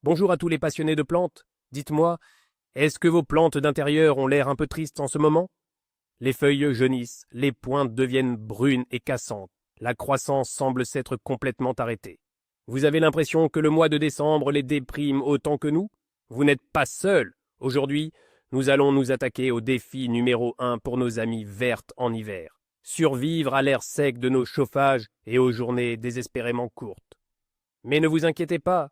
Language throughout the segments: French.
Bonjour à tous les passionnés de plantes. Dites-moi, est-ce que vos plantes d'intérieur ont l'air un peu tristes en ce moment? Les feuilles jaunissent, les pointes deviennent brunes et cassantes. La croissance semble s'être complètement arrêtée. Vous avez l'impression que le mois de décembre les déprime autant que nous? Vous n'êtes pas seul. Aujourd'hui, nous allons nous attaquer au défi numéro 1 pour nos amies vertes en hiver. Survivre à l'air sec de nos chauffages et aux journées désespérément courtes. Mais ne vous inquiétez pas,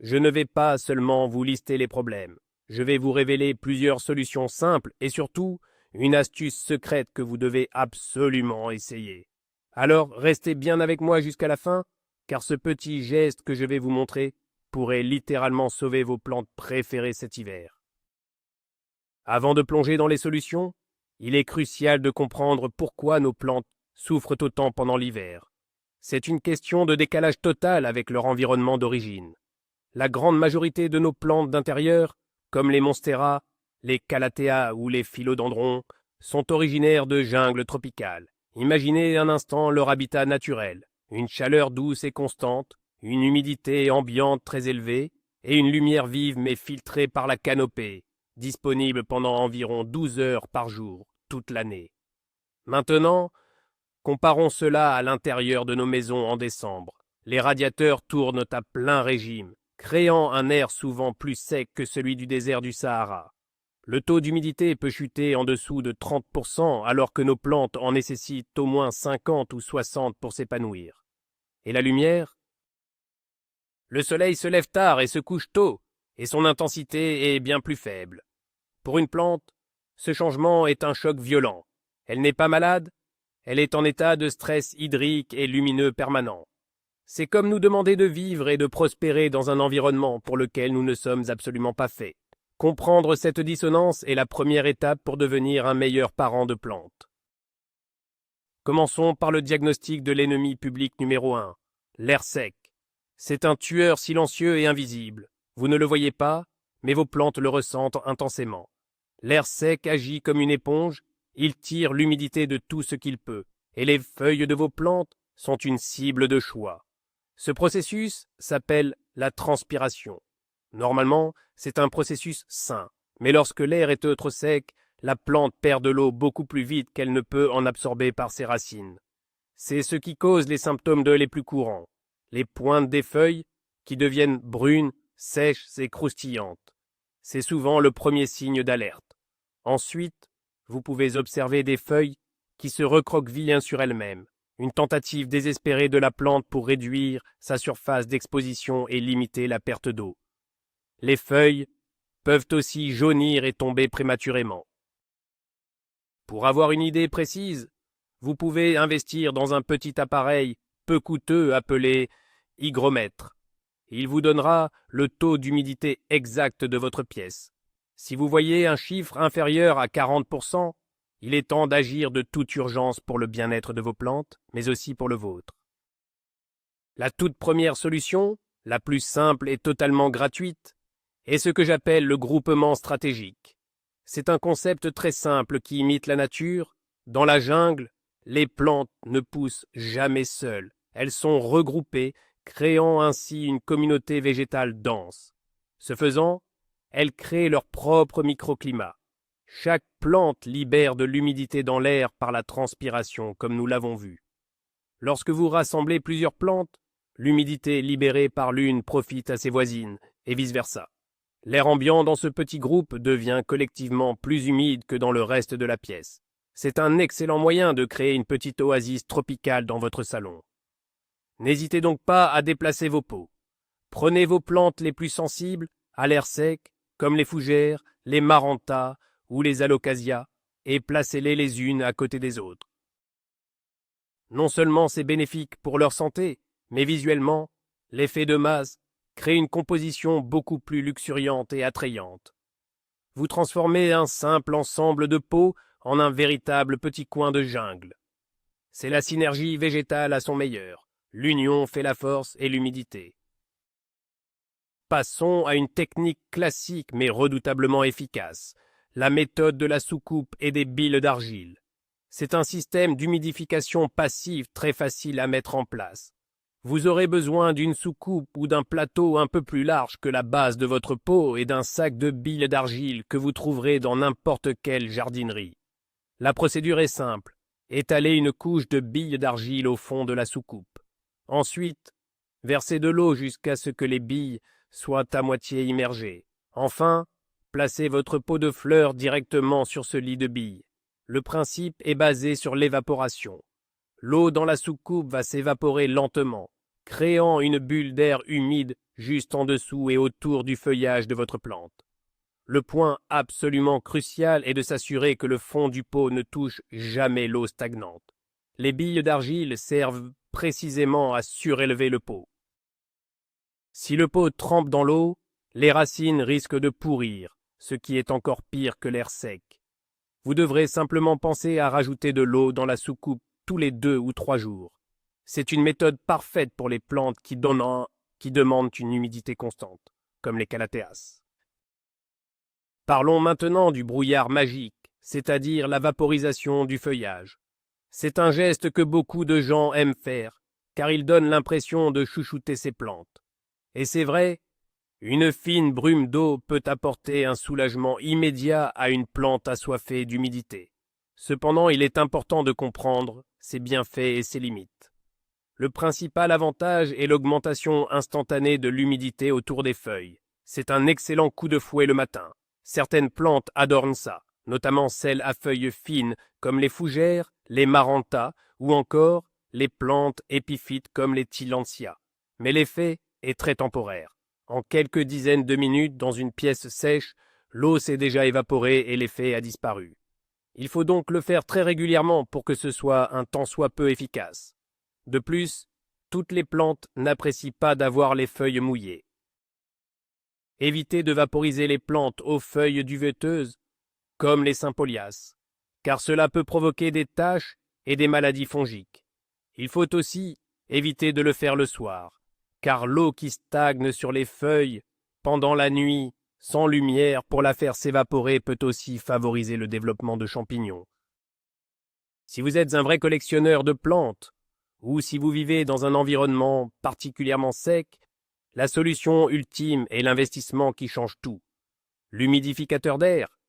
je ne vais pas seulement vous lister les problèmes. Je vais vous révéler plusieurs solutions simples et surtout une astuce secrète que vous devez absolument essayer. Alors restez bien avec moi jusqu'à la fin, car ce petit geste que je vais vous montrer pourrait littéralement sauver vos plantes préférées cet hiver. Avant de plonger dans les solutions, il est crucial de comprendre pourquoi nos plantes souffrent autant pendant l'hiver. C'est une question de décalage total avec leur environnement d'origine. La grande majorité de nos plantes d'intérieur, comme les monstera, les calathea ou les philodendrons, sont originaires de jungles tropicales. Imaginez un instant leur habitat naturel, une chaleur douce et constante, une humidité ambiante très élevée et une lumière vive mais filtrée par la canopée, disponible pendant environ 12 heures par jour, toute l'année. Maintenant, comparons cela à l'intérieur de nos maisons en décembre. Les radiateurs tournent à plein régime, créant un air souvent plus sec que celui du désert du Sahara. Le taux d'humidité peut chuter en dessous de 30% alors que nos plantes en nécessitent au moins 50 ou 60 pour s'épanouir. Et la lumière? Le soleil se lève tard et se couche tôt, et son intensité est bien plus faible. Pour une plante, ce changement est un choc violent. Elle n'est pas malade, elle est en état de stress hydrique et lumineux permanent. C'est comme nous demander de vivre et de prospérer dans un environnement pour lequel nous ne sommes absolument pas faits. Comprendre cette dissonance est la première étape pour devenir un meilleur parent de plantes. Commençons par le diagnostic de l'ennemi public numéro 1, l'air sec. C'est un tueur silencieux et invisible. Vous ne le voyez pas, mais vos plantes le ressentent intensément. L'air sec agit comme une éponge, il tire l'humidité de tout ce qu'il peut, et les feuilles de vos plantes sont une cible de choix. Ce processus s'appelle la transpiration. Normalement, c'est un processus sain, mais lorsque l'air est trop sec, la plante perd de l'eau beaucoup plus vite qu'elle ne peut en absorber par ses racines. C'est ce qui cause les symptômes les plus courants. Les pointes des feuilles, qui deviennent brunes, sèches et croustillantes. C'est souvent le premier signe d'alerte. Ensuite, vous pouvez observer des feuilles qui se recroquevillent sur elles-mêmes. Une tentative désespérée de la plante pour réduire sa surface d'exposition et limiter la perte d'eau. Les feuilles peuvent aussi jaunir et tomber prématurément. Pour avoir une idée précise, vous pouvez investir dans un petit appareil peu coûteux appelé hygromètre. Il vous donnera le taux d'humidité exact de votre pièce. Si vous voyez un chiffre inférieur à 40%, il est temps d'agir de toute urgence pour le bien-être de vos plantes, mais aussi pour le vôtre. La toute première solution, la plus simple et totalement gratuite, est ce que j'appelle le groupement stratégique. C'est un concept très simple qui imite la nature. Dans la jungle, les plantes ne poussent jamais seules. Elles sont regroupées, créant ainsi une communauté végétale dense. Ce faisant, elles créent leur propre microclimat. Chaque plante libère de l'humidité dans l'air par la transpiration, comme nous l'avons vu. Lorsque vous rassemblez plusieurs plantes, l'humidité libérée par l'une profite à ses voisines, et vice-versa. L'air ambiant dans ce petit groupe devient collectivement plus humide que dans le reste de la pièce. C'est un excellent moyen de créer une petite oasis tropicale dans votre salon. N'hésitez donc pas à déplacer vos pots. Prenez vos plantes les plus sensibles à l'air sec, comme les fougères, les marantas ou les alocasias, et placez-les les unes à côté des autres. Non seulement c'est bénéfique pour leur santé, mais visuellement, l'effet de masse crée une composition beaucoup plus luxuriante et attrayante. Vous transformez un simple ensemble de pots en un véritable petit coin de jungle. C'est la synergie végétale à son meilleur. L'union fait la force et l'humidité. Passons à une technique classique mais redoutablement efficace, la méthode de la soucoupe et des billes d'argile. C'est un système d'humidification passive très facile à mettre en place. Vous aurez besoin d'une soucoupe ou d'un plateau un peu plus large que la base de votre pot et d'un sac de billes d'argile que vous trouverez dans n'importe quelle jardinerie. La procédure est simple. Étalez une couche de billes d'argile au fond de la soucoupe. Ensuite, versez de l'eau jusqu'à ce que les billes soient à moitié immergées. Enfin, placez votre pot de fleurs directement sur ce lit de billes. Le principe est basé sur l'évaporation. L'eau dans la soucoupe va s'évaporer lentement, créant une bulle d'air humide juste en dessous et autour du feuillage de votre plante. Le point absolument crucial est de s'assurer que le fond du pot ne touche jamais l'eau stagnante. Les billes d'argile servent précisément à surélever le pot. Si le pot trempe dans l'eau, les racines risquent de pourrir, ce qui est encore pire que l'air sec. Vous devrez simplement penser à rajouter de l'eau dans la soucoupe tous les 2 ou 3 jours. C'est une méthode parfaite pour les plantes qui demandent une humidité constante, comme les calatheas. Parlons maintenant du brouillard magique, c'est-à-dire la vaporisation du feuillage. C'est un geste que beaucoup de gens aiment faire, car il donne l'impression de chouchouter ses plantes. Et c'est vrai, une fine brume d'eau peut apporter un soulagement immédiat à une plante assoiffée d'humidité. Cependant, il est important de comprendre ses bienfaits et ses limites. Le principal avantage est l'augmentation instantanée de l'humidité autour des feuilles. C'est un excellent coup de fouet le matin. Certaines plantes adornent ça, notamment celles à feuilles fines comme les fougères, les marantas ou encore les plantes épiphytes comme les tillandsias. Mais l'effet est très temporaire. En quelques dizaines de minutes dans une pièce sèche, l'eau s'est déjà évaporée et l'effet a disparu. Il faut donc le faire très régulièrement pour que ce soit un tant soit peu efficace. De plus, toutes les plantes n'apprécient pas d'avoir les feuilles mouillées. Évitez de vaporiser les plantes aux feuilles duveteuses, comme les sympolias, car cela peut provoquer des taches et des maladies fongiques. Il faut aussi éviter de le faire le soir, car l'eau qui stagne sur les feuilles pendant la nuit, sans lumière pour la faire s'évaporer, peut aussi favoriser le développement de champignons. Si vous êtes un vrai collectionneur de plantes, ou si vous vivez dans un environnement particulièrement sec, la solution ultime est l'investissement qui change tout. L'humidificateur d'air.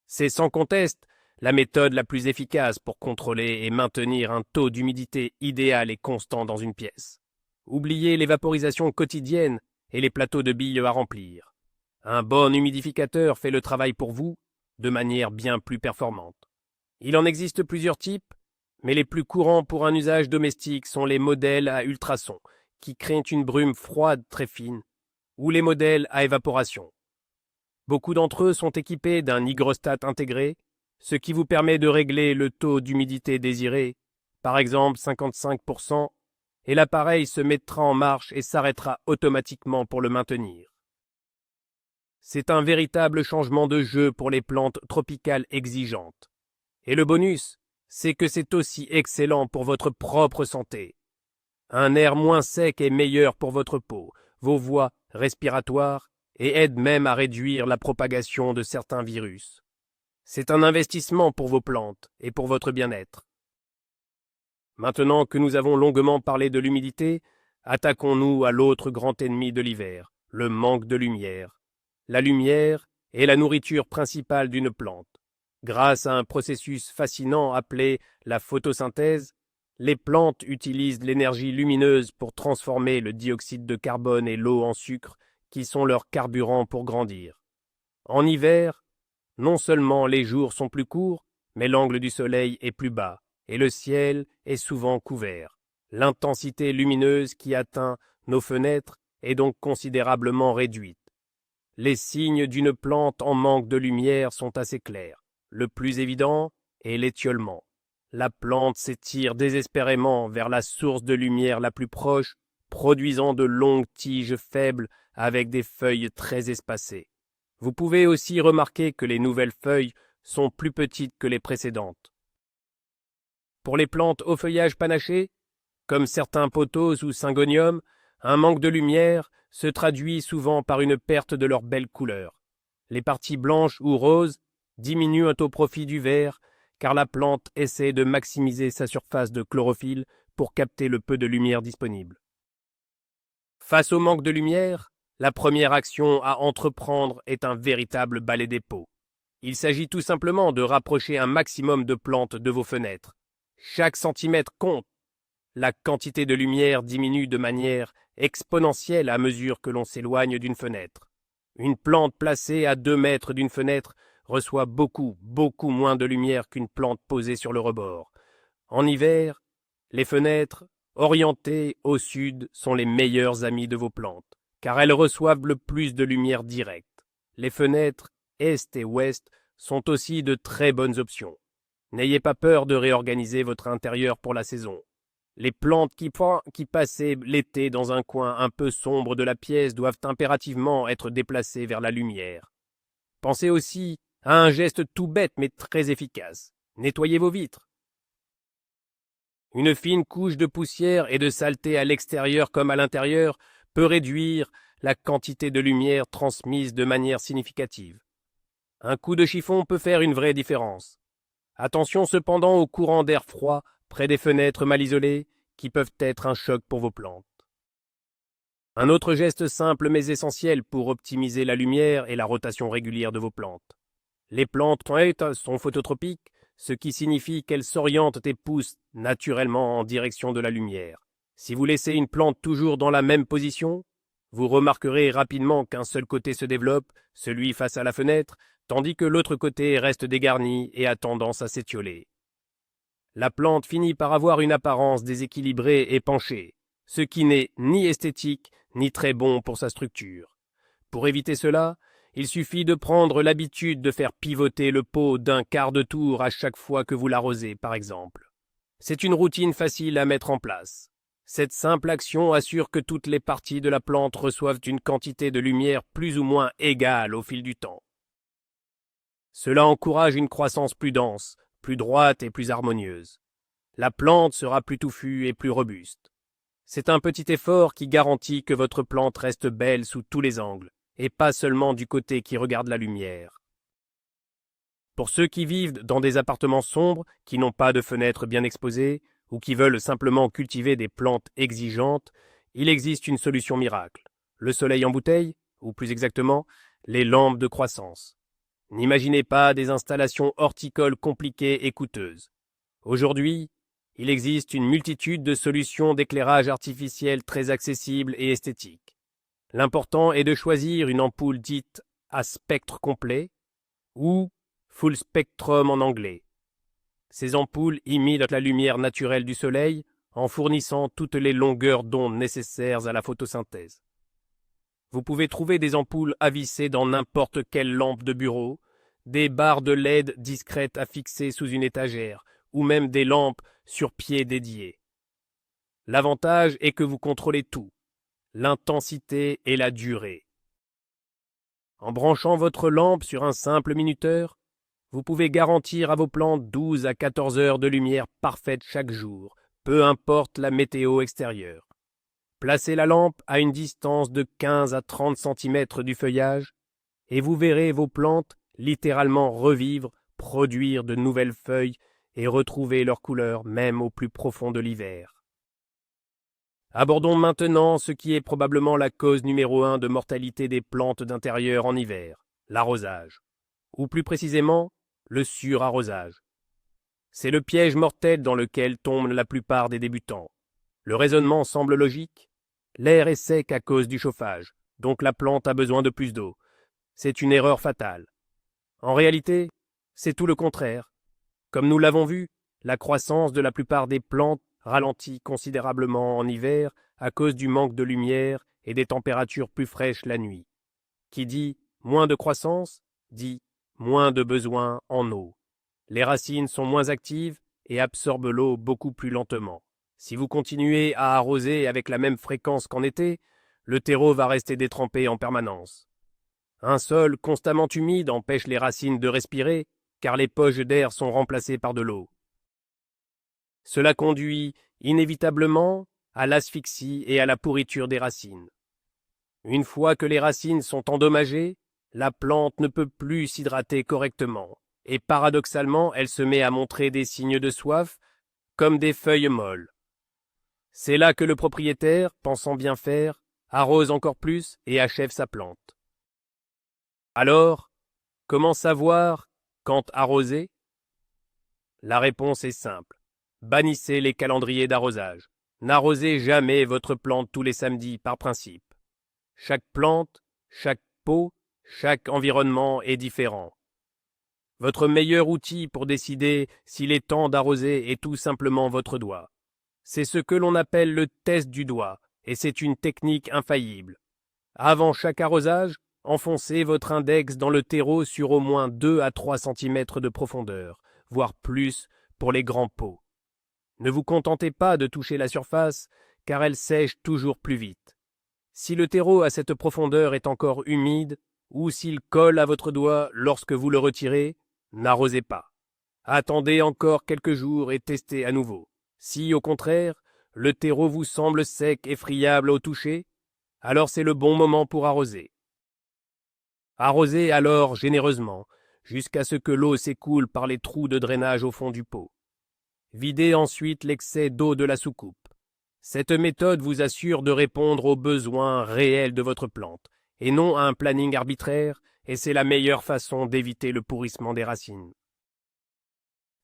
C'est sans conteste la méthode la plus efficace pour contrôler et maintenir un taux d'humidité idéal et constant dans une pièce. Oubliez les vaporisations quotidiennes et les plateaux de billes à remplir. Un bon humidificateur fait le travail pour vous de manière bien plus performante. Il en existe plusieurs types, mais les plus courants pour un usage domestique sont les modèles à ultrasons, qui créent une brume froide très fine, ou les modèles à évaporation. Beaucoup d'entre eux sont équipés d'un hygrostat intégré, ce qui vous permet de régler le taux d'humidité désiré, par exemple 55%, et l'appareil se mettra en marche et s'arrêtera automatiquement pour le maintenir. C'est un véritable changement de jeu pour les plantes tropicales exigeantes. Et le bonus, c'est que c'est aussi excellent pour votre propre santé. Un air moins sec est meilleur pour votre peau, vos voies respiratoires et aide même à réduire la propagation de certains virus. C'est un investissement pour vos plantes et pour votre bien-être. Maintenant que nous avons longuement parlé de l'humidité, attaquons-nous à l'autre grand ennemi de l'hiver, le manque de lumière. La lumière est la nourriture principale d'une plante. Grâce à un processus fascinant appelé la photosynthèse, les plantes utilisent l'énergie lumineuse pour transformer le dioxyde de carbone et l'eau en sucre, qui sont leurs carburants pour grandir. En hiver, non seulement les jours sont plus courts, mais l'angle du soleil est plus bas, et le ciel est souvent couvert. L'intensité lumineuse qui atteint nos fenêtres est donc considérablement réduite. Les signes d'une plante en manque de lumière sont assez clairs. Le plus évident est l'étiolement. La plante s'étire désespérément vers la source de lumière la plus proche, produisant de longues tiges faibles avec des feuilles très espacées. Vous pouvez aussi remarquer que les nouvelles feuilles sont plus petites que les précédentes. Pour les plantes au feuillage panaché, comme certains pothos ou syngoniums, un manque de lumière se traduit souvent par une perte de leur belle couleur. Les parties blanches ou roses diminuent au profit du vert, car la plante essaie de maximiser sa surface de chlorophylle pour capter le peu de lumière disponible. Face au manque de lumière, la première action à entreprendre est un véritable balai des pots. Il s'agit tout simplement de rapprocher un maximum de plantes de vos fenêtres. Chaque centimètre compte. La quantité de lumière diminue de manière exponentielle à mesure que l'on s'éloigne d'une fenêtre. Une plante placée à 2 mètres d'une fenêtre reçoit beaucoup moins de lumière qu'une plante posée sur le rebord. En hiver, les fenêtres, orientées au sud, sont les meilleures amies de vos plantes, car elles reçoivent le plus de lumière directe. Les fenêtres est et ouest sont aussi de très bonnes options. N'ayez pas peur de réorganiser votre intérieur pour la saison. Les plantes qui passaient l'été dans un coin un peu sombre de la pièce doivent impérativement être déplacées vers la lumière. Pensez aussi à un geste tout bête mais très efficace. Nettoyez vos vitres. Une fine couche de poussière et de saleté à l'extérieur comme à l'intérieur peut réduire la quantité de lumière transmise de manière significative. Un coup de chiffon peut faire une vraie différence. Attention cependant aux courants d'air froid près des fenêtres mal isolées qui peuvent être un choc pour vos plantes. Un autre geste simple mais essentiel pour optimiser la lumière est la rotation régulière de vos plantes. Les plantes sont phototropiques, ce qui signifie qu'elles s'orientent et poussent naturellement en direction de la lumière. Si vous laissez une plante toujours dans la même position, vous remarquerez rapidement qu'un seul côté se développe, celui face à la fenêtre, tandis que l'autre côté reste dégarni et a tendance à s'étioler. La plante finit par avoir une apparence déséquilibrée et penchée, ce qui n'est ni esthétique ni très bon pour sa structure. Pour éviter cela, il suffit de prendre l'habitude de faire pivoter le pot d'un quart de tour à chaque fois que vous l'arrosez, par exemple. C'est une routine facile à mettre en place. Cette simple action assure que toutes les parties de la plante reçoivent une quantité de lumière plus ou moins égale au fil du temps. Cela encourage une croissance plus dense, plus droite et plus harmonieuse. La plante sera plus touffue et plus robuste. C'est un petit effort qui garantit que votre plante reste belle sous tous les angles, et pas seulement du côté qui regarde la lumière. Pour ceux qui vivent dans des appartements sombres, qui n'ont pas de fenêtres bien exposées, ou qui veulent simplement cultiver des plantes exigeantes, il existe une solution miracle. Le soleil en bouteille, ou plus exactement, les lampes de croissance. N'imaginez pas des installations horticoles compliquées et coûteuses. Aujourd'hui, il existe une multitude de solutions d'éclairage artificiel très accessibles et esthétiques. L'important est de choisir une ampoule dite à spectre complet ou full spectrum en anglais. Ces ampoules imitent la lumière naturelle du soleil en fournissant toutes les longueurs d'onde nécessaires à la photosynthèse. Vous pouvez trouver des ampoules à visser dans n'importe quelle lampe de bureau, des barres de LED discrètes à fixer sous une étagère, ou même des lampes sur pied dédiées. L'avantage est que vous contrôlez tout, l'intensité et la durée. En branchant votre lampe sur un simple minuteur, vous pouvez garantir à vos plantes 12 à 14 heures de lumière parfaite chaque jour, peu importe la météo extérieure. Placez la lampe à une distance de 15 à 30 cm du feuillage et vous verrez vos plantes littéralement revivre, produire de nouvelles feuilles et retrouver leur couleur même au plus profond de l'hiver. Abordons maintenant ce qui est probablement la cause numéro 1 de mortalité des plantes d'intérieur en hiver, l'arrosage, ou plus précisément, le surarrosage. C'est le piège mortel dans lequel tombent la plupart des débutants. Le raisonnement semble logique. L'air est sec à cause du chauffage, donc la plante a besoin de plus d'eau. C'est une erreur fatale. En réalité, c'est tout le contraire. Comme nous l'avons vu, la croissance de la plupart des plantes ralentit considérablement en hiver à cause du manque de lumière et des températures plus fraîches la nuit. Qui dit moins de croissance, dit moins de besoin en eau. Les racines sont moins actives et absorbent l'eau beaucoup plus lentement. Si vous continuez à arroser avec la même fréquence qu'en été, le terreau va rester détrempé en permanence. Un sol constamment humide empêche les racines de respirer, car les poches d'air sont remplacées par de l'eau. Cela conduit inévitablement à l'asphyxie et à la pourriture des racines. Une fois que les racines sont endommagées, la plante ne peut plus s'hydrater correctement, et paradoxalement, elle se met à montrer des signes de soif, comme des feuilles molles. C'est là que le propriétaire, pensant bien faire, arrose encore plus et achève sa plante. Alors, comment savoir quand arroser? La réponse est simple. Bannissez les calendriers d'arrosage. N'arrosez jamais votre plante tous les samedis par principe. Chaque plante, chaque pot, chaque environnement est différent. Votre meilleur outil pour décider s'il est temps d'arroser est tout simplement votre doigt. C'est ce que l'on appelle le test du doigt, et c'est une technique infaillible. Avant chaque arrosage, enfoncez votre index dans le terreau sur au moins 2 à 3 cm de profondeur, voire plus pour les grands pots. Ne vous contentez pas de toucher la surface, car elle sèche toujours plus vite. Si le terreau à cette profondeur est encore humide, ou s'il colle à votre doigt lorsque vous le retirez, n'arrosez pas. Attendez encore quelques jours et testez à nouveau. Si, au contraire, le terreau vous semble sec et friable au toucher, alors c'est le bon moment pour arroser. Arrosez alors généreusement, jusqu'à ce que l'eau s'écoule par les trous de drainage au fond du pot. Videz ensuite l'excès d'eau de la soucoupe. Cette méthode vous assure de répondre aux besoins réels de votre plante, et non à un planning arbitraire, et c'est la meilleure façon d'éviter le pourrissement des racines.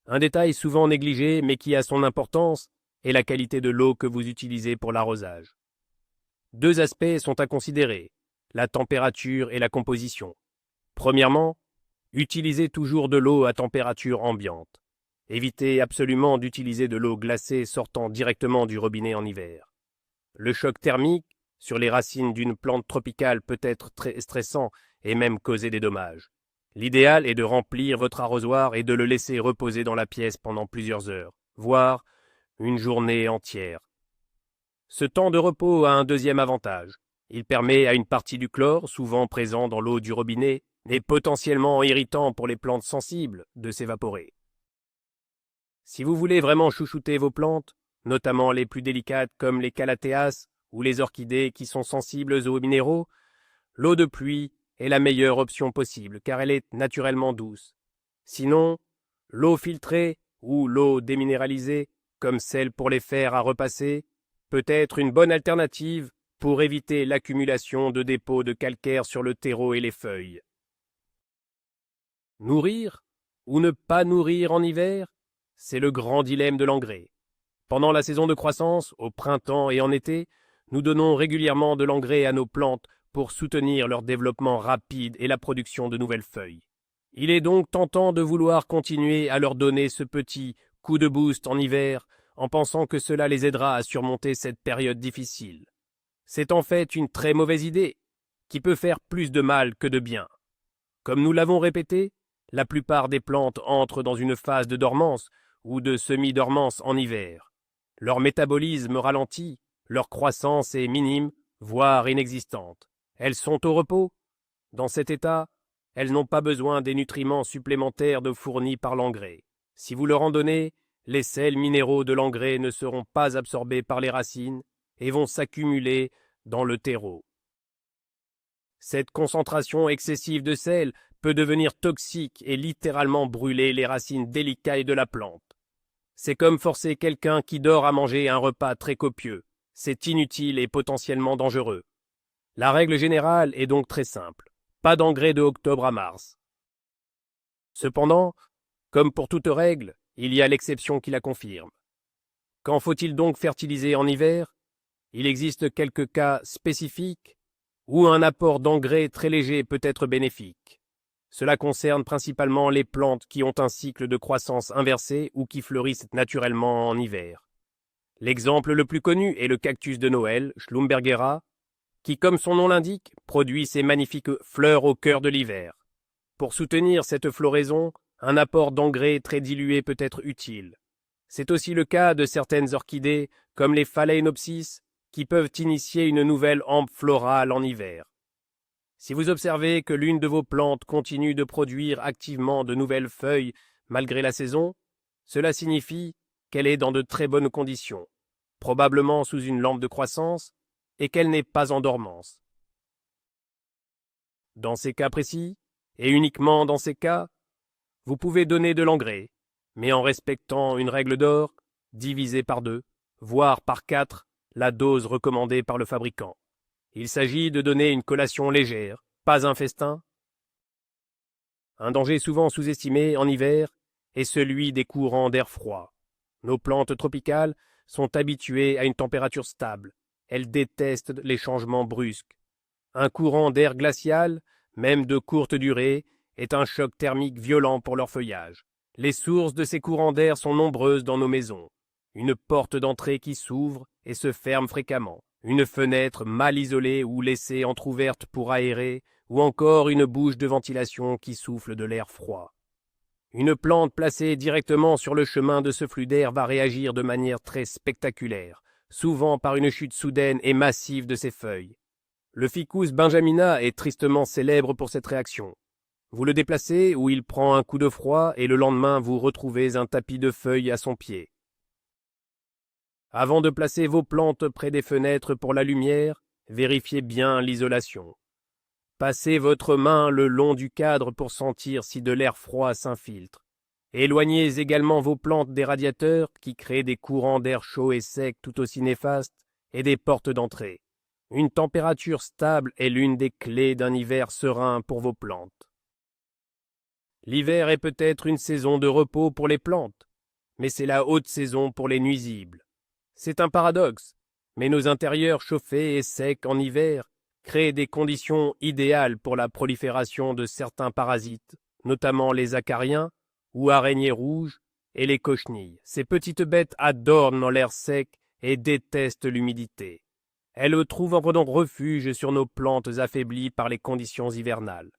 Un détail souvent négligé, mais qui a son importance, est la qualité de l'eau que vous utilisez pour l'arrosage. Deux aspects sont à considérer, la température et la composition. Premièrement, utilisez toujours de l'eau à température ambiante. Évitez absolument d'utiliser de l'eau glacée sortant directement du robinet en hiver. Le choc thermique sur les racines d'une plante tropicale peut être très stressant et même causer des dommages. L'idéal est de remplir votre arrosoir et de le laisser reposer dans la pièce pendant plusieurs heures, voire une journée entière. Ce temps de repos a un deuxième avantage. Il permet à une partie du chlore, souvent présent dans l'eau du robinet, et potentiellement irritant pour les plantes sensibles, de s'évaporer. Si vous voulez vraiment chouchouter vos plantes, notamment les plus délicates comme les calatheas ou les orchidées qui sont sensibles aux minéraux, l'eau de pluie est la meilleure option possible car elle est naturellement douce. Sinon, l'eau filtrée ou l'eau déminéralisée, comme celle pour les fers à repasser, peut être une bonne alternative pour éviter l'accumulation de dépôts de calcaire sur le terreau et les feuilles. Nourrir ou ne pas nourrir en hiver? C'est le grand dilemme de l'engrais. Pendant la saison de croissance, au printemps et en été, nous donnons régulièrement de l'engrais à nos plantes pour soutenir leur développement rapide et la production de nouvelles feuilles. Il est donc tentant de vouloir continuer à leur donner ce petit coup de boost en hiver en pensant que cela les aidera à surmonter cette période difficile. C'est en fait une très mauvaise idée, qui peut faire plus de mal que de bien. Comme nous l'avons répété, la plupart des plantes entrent dans une phase de dormance ou de semi-dormance en hiver. Leur métabolisme ralentit, leur croissance est minime, voire inexistante. Elles sont au repos. Dans cet état, elles n'ont pas besoin des nutriments supplémentaires fournis par l'engrais. Si vous leur en donnez, les sels minéraux de l'engrais ne seront pas absorbés par les racines et vont s'accumuler dans le terreau. Cette concentration excessive de sel peut devenir toxique et littéralement brûler les racines délicates de la plante. C'est comme forcer quelqu'un qui dort à manger un repas très copieux. C'est inutile et potentiellement dangereux. La règle générale est donc très simple. Pas d'engrais de octobre à mars. Cependant, comme pour toute règle, il y a l'exception qui la confirme. Quand faut-il donc fertiliser en hiver? Il existe quelques cas spécifiques où un apport d'engrais très léger peut être bénéfique. Cela concerne principalement les plantes qui ont un cycle de croissance inversé ou qui fleurissent naturellement en hiver. L'exemple le plus connu est le cactus de Noël, Schlumbergera, qui, comme son nom l'indique, produit ses magnifiques fleurs au cœur de l'hiver. Pour soutenir cette floraison, un apport d'engrais très dilué peut être utile. C'est aussi le cas de certaines orchidées, comme les Phalaenopsis, qui peuvent initier une nouvelle hampe florale en hiver. Si vous observez que l'une de vos plantes continue de produire activement de nouvelles feuilles malgré la saison, cela signifie qu'elle est dans de très bonnes conditions, probablement sous une lampe de croissance, et qu'elle n'est pas en dormance. Dans ces cas précis, et uniquement dans ces cas, vous pouvez donner de l'engrais, mais en respectant une règle d'or, diviser par 2, voire par 4, la dose recommandée par le fabricant. Il s'agit de donner une collation légère, pas un festin. Un danger souvent sous-estimé en hiver est celui des courants d'air froid. Nos plantes tropicales sont habituées à une température stable. Elles détestent les changements brusques. Un courant d'air glacial, même de courte durée, est un choc thermique violent pour leur feuillage. Les sources de ces courants d'air sont nombreuses dans nos maisons. Une porte d'entrée qui s'ouvre et se ferme fréquemment, une fenêtre mal isolée ou laissée entr'ouverte pour aérer, ou encore une bouche de ventilation qui souffle de l'air froid. Une plante placée directement sur le chemin de ce flux d'air va réagir de manière très spectaculaire, souvent par une chute soudaine et massive de ses feuilles. Le ficus benjamina est tristement célèbre pour cette réaction. Vous le déplacez ou il prend un coup de froid et le lendemain vous retrouvez un tapis de feuilles à son pied. Avant de placer vos plantes près des fenêtres pour la lumière, vérifiez bien l'isolation. Passez votre main le long du cadre pour sentir si de l'air froid s'infiltre. Éloignez également vos plantes des radiateurs qui créent des courants d'air chaud et sec tout aussi néfastes et des portes d'entrée. Une température stable est l'une des clés d'un hiver serein pour vos plantes. L'hiver est peut-être une saison de repos pour les plantes, mais c'est la haute saison pour les nuisibles. C'est un paradoxe, mais nos intérieurs chauffés et secs en hiver créent des conditions idéales pour la prolifération de certains parasites, notamment les acariens ou araignées rouges et les cochenilles. Ces petites bêtes adornent l'air sec et détestent l'humidité. Elles trouvent donc refuge sur nos plantes affaiblies par les conditions hivernales.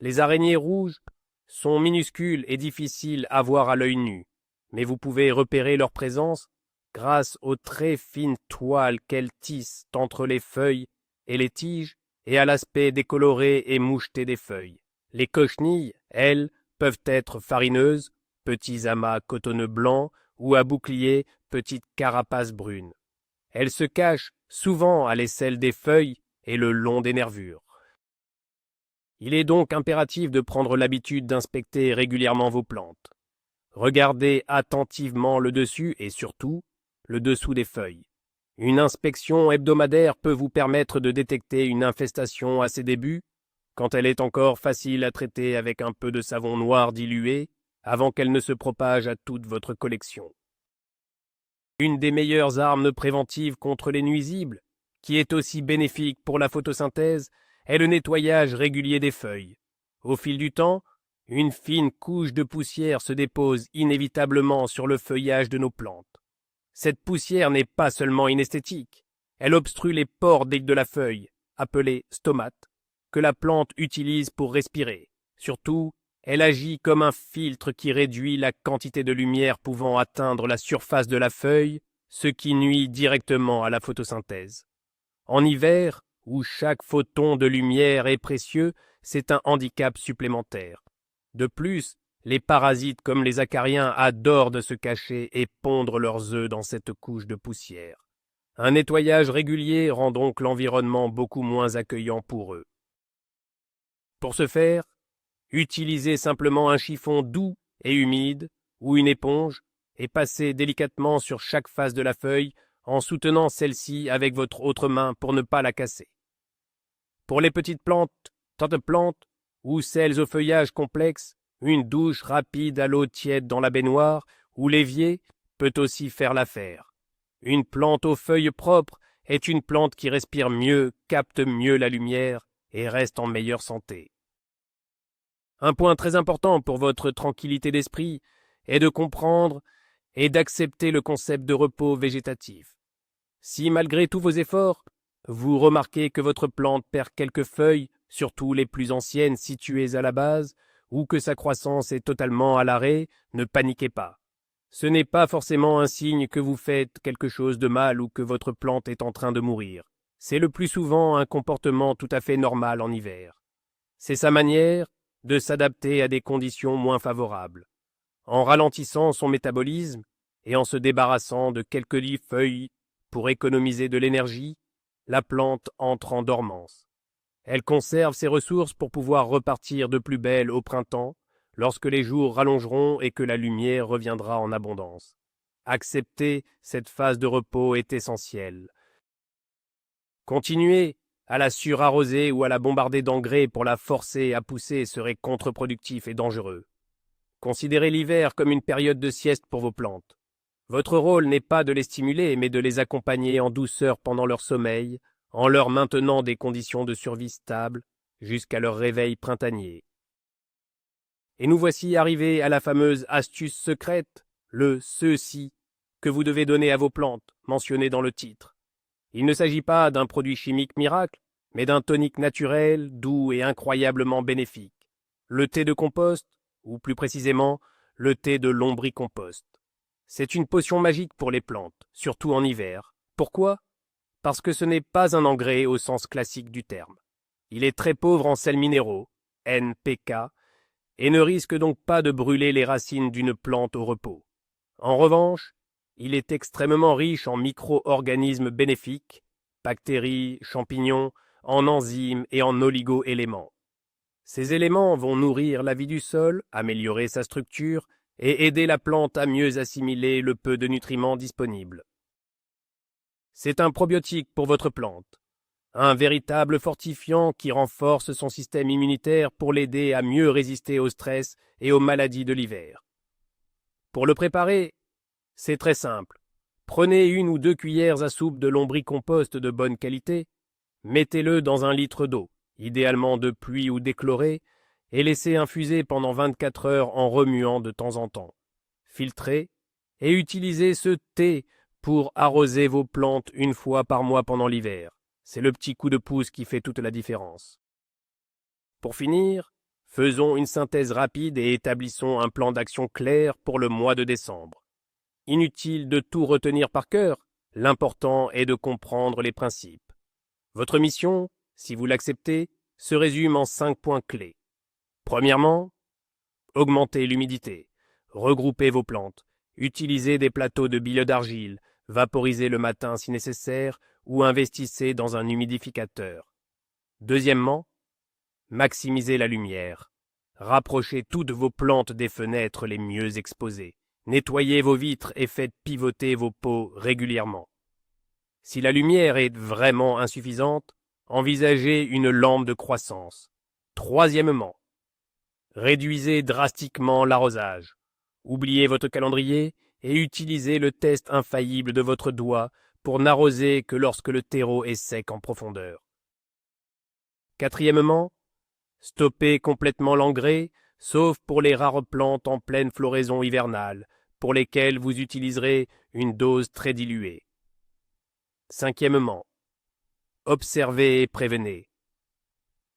Les araignées rouges sont minuscules et difficiles à voir à l'œil nu, mais vous pouvez repérer leur présence grâce aux très fines toiles qu'elles tissent entre les feuilles et les tiges et à l'aspect décoloré et moucheté des feuilles. Les cochenilles, elles, peuvent être farineuses, petits amas cotonneux blancs, ou à bouclier, petites carapaces brunes. Elles se cachent souvent à l'aisselle des feuilles et le long des nervures. Il est donc impératif de prendre l'habitude d'inspecter régulièrement vos plantes. Regardez attentivement le dessus et surtout le dessous des feuilles. Une inspection hebdomadaire peut vous permettre de détecter une infestation à ses débuts, quand elle est encore facile à traiter avec un peu de savon noir dilué, avant qu'elle ne se propage à toute votre collection. Une des meilleures armes préventives contre les nuisibles, qui est aussi bénéfique pour la photosynthèse, est le nettoyage régulier des feuilles. Au fil du temps, une fine couche de poussière se dépose inévitablement sur le feuillage de nos plantes. Cette poussière n'est pas seulement inesthétique, elle obstrue les pores de la feuille, appelés stomates, que la plante utilise pour respirer. Surtout, elle agit comme un filtre qui réduit la quantité de lumière pouvant atteindre la surface de la feuille, ce qui nuit directement à la photosynthèse. En hiver, où chaque photon de lumière est précieux, c'est un handicap supplémentaire. De plus, les parasites comme les acariens adorent de se cacher et pondre leurs œufs dans cette couche de poussière. Un nettoyage régulier rend donc l'environnement beaucoup moins accueillant pour eux. Pour ce faire, utilisez simplement un chiffon doux et humide ou une éponge et passez délicatement sur chaque face de la feuille en soutenant celle-ci avec votre autre main pour ne pas la casser. Pour les petites plantes, plantes ou celles au feuillage complexe, une douche rapide à l'eau tiède dans la baignoire ou l'évier peut aussi faire l'affaire. Une plante aux feuilles propres est une plante qui respire mieux, capte mieux la lumière et reste en meilleure santé. Un point très important pour votre tranquillité d'esprit est de comprendre et d'accepter le concept de repos végétatif. Si malgré tous vos efforts, vous remarquez que votre plante perd quelques feuilles, surtout les plus anciennes situées à la base, ou que sa croissance est totalement à l'arrêt, ne paniquez pas. Ce n'est pas forcément un signe que vous faites quelque chose de mal ou que votre plante est en train de mourir. C'est le plus souvent un comportement tout à fait normal en hiver. C'est sa manière de s'adapter à des conditions moins favorables. En ralentissant son métabolisme et en se débarrassant de quelques feuilles pour économiser de l'énergie, la plante entre en dormance. Elle conserve ses ressources pour pouvoir repartir de plus belle au printemps, lorsque les jours rallongeront et que la lumière reviendra en abondance. Accepter cette phase de repos est essentiel. Continuez À la surarroser ou à la bombarder d'engrais pour la forcer à pousser serait contre-productif et dangereux. Considérez l'hiver comme une période de sieste pour vos plantes. Votre rôle n'est pas de les stimuler, mais de les accompagner en douceur pendant leur sommeil, en leur maintenant des conditions de survie stables jusqu'à leur réveil printanier. Et nous voici arrivés à la fameuse astuce secrète, le « ceci » que vous devez donner à vos plantes, mentionné dans le titre. Il ne s'agit pas d'un produit chimique miracle, mais d'un tonique naturel, doux et incroyablement bénéfique. Le thé de compost, ou plus précisément, le thé de lombricompost. C'est une potion magique pour les plantes, surtout en hiver. Pourquoi ? Parce que ce n'est pas un engrais au sens classique du terme. Il est très pauvre en sels minéraux, NPK, et ne risque donc pas de brûler les racines d'une plante au repos. En revanche, il est extrêmement riche en micro-organismes bénéfiques, bactéries, champignons, en enzymes et en oligo-éléments. Ces éléments vont nourrir la vie du sol, améliorer sa structure et aider la plante à mieux assimiler le peu de nutriments disponibles. C'est un probiotique pour votre plante, un véritable fortifiant qui renforce son système immunitaire pour l'aider à mieux résister au stress et aux maladies de l'hiver. Pour le préparer, c'est très simple. Prenez 1 ou 2 cuillères à soupe de lombricompost de bonne qualité, mettez-le dans 1 litre d'eau, idéalement de pluie ou déchlorée, et laissez infuser pendant 24 heures en remuant de temps en temps. Filtrez et utilisez ce thé pour arroser vos plantes 1 fois par mois pendant l'hiver. C'est le petit coup de pouce qui fait toute la différence. Pour finir, faisons une synthèse rapide et établissons un plan d'action clair pour le mois de décembre. Inutile de tout retenir par cœur, l'important est de comprendre les principes. Votre mission, si vous l'acceptez, se résume en 5 points clés. Premièrement, augmentez l'humidité, regroupez vos plantes, utilisez des plateaux de bile d'argile, vaporisez le matin si nécessaire ou investissez dans un humidificateur. Deuxièmement, maximisez la lumière. Rapprochez toutes vos plantes des fenêtres les mieux exposées. Nettoyez vos vitres et faites pivoter vos pots régulièrement. Si la lumière est vraiment insuffisante, envisagez une lampe de croissance. Troisièmement, réduisez drastiquement l'arrosage. Oubliez votre calendrier et utilisez le test infaillible de votre doigt pour n'arroser que lorsque le terreau est sec en profondeur. Quatrièmement, stoppez complètement l'engrais, sauf pour les rares plantes en pleine floraison hivernale, pour lesquelles vous utiliserez une dose très diluée. Cinquièmement, observez et prévenez.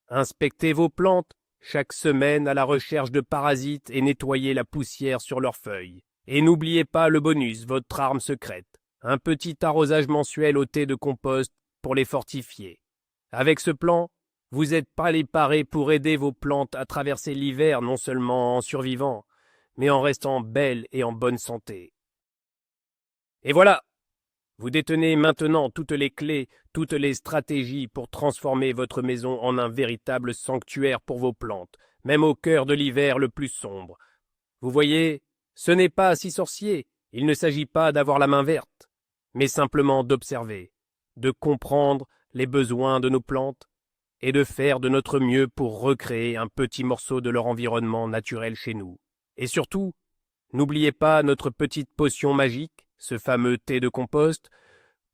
Inspectez vos plantes chaque semaine à la recherche de parasites et nettoyez la poussière sur leurs feuilles. Et n'oubliez pas le bonus, votre arme secrète, un petit arrosage mensuel au thé de compost pour les fortifier. Avec ce plan, vous êtes préparé pour aider vos plantes à traverser l'hiver non seulement en survivant, mais en restant belles et en bonne santé. Et voilà, vous détenez maintenant toutes les clés, toutes les stratégies pour transformer votre maison en un véritable sanctuaire pour vos plantes, même au cœur de l'hiver le plus sombre. Vous voyez, ce n'est pas si sorcier, il ne s'agit pas d'avoir la main verte, mais simplement d'observer, de comprendre les besoins de nos plantes et de faire de notre mieux pour recréer un petit morceau de leur environnement naturel chez nous. Et surtout, n'oubliez pas notre petite potion magique, ce fameux thé de compost,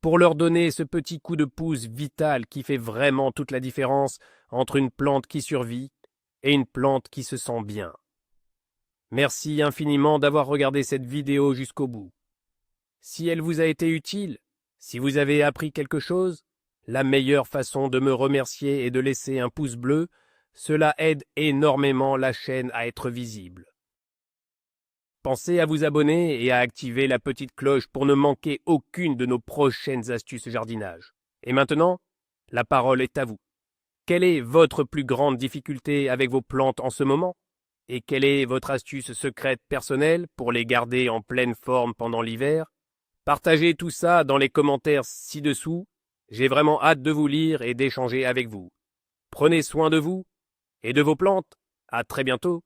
pour leur donner ce petit coup de pouce vital qui fait vraiment toute la différence entre une plante qui survit et une plante qui se sent bien. Merci infiniment d'avoir regardé cette vidéo jusqu'au bout. Si elle vous a été utile, si vous avez appris quelque chose, la meilleure façon de me remercier est de laisser un pouce bleu, cela aide énormément la chaîne à être visible. Pensez à vous abonner et à activer la petite cloche pour ne manquer aucune de nos prochaines astuces jardinage. Et maintenant, la parole est à vous. Quelle est votre plus grande difficulté avec vos plantes en ce moment? Et quelle est votre astuce secrète personnelle pour les garder en pleine forme pendant l'hiver? Partagez tout ça dans les commentaires ci-dessous. J'ai vraiment hâte de vous lire et d'échanger avec vous. Prenez soin de vous et de vos plantes. À très bientôt.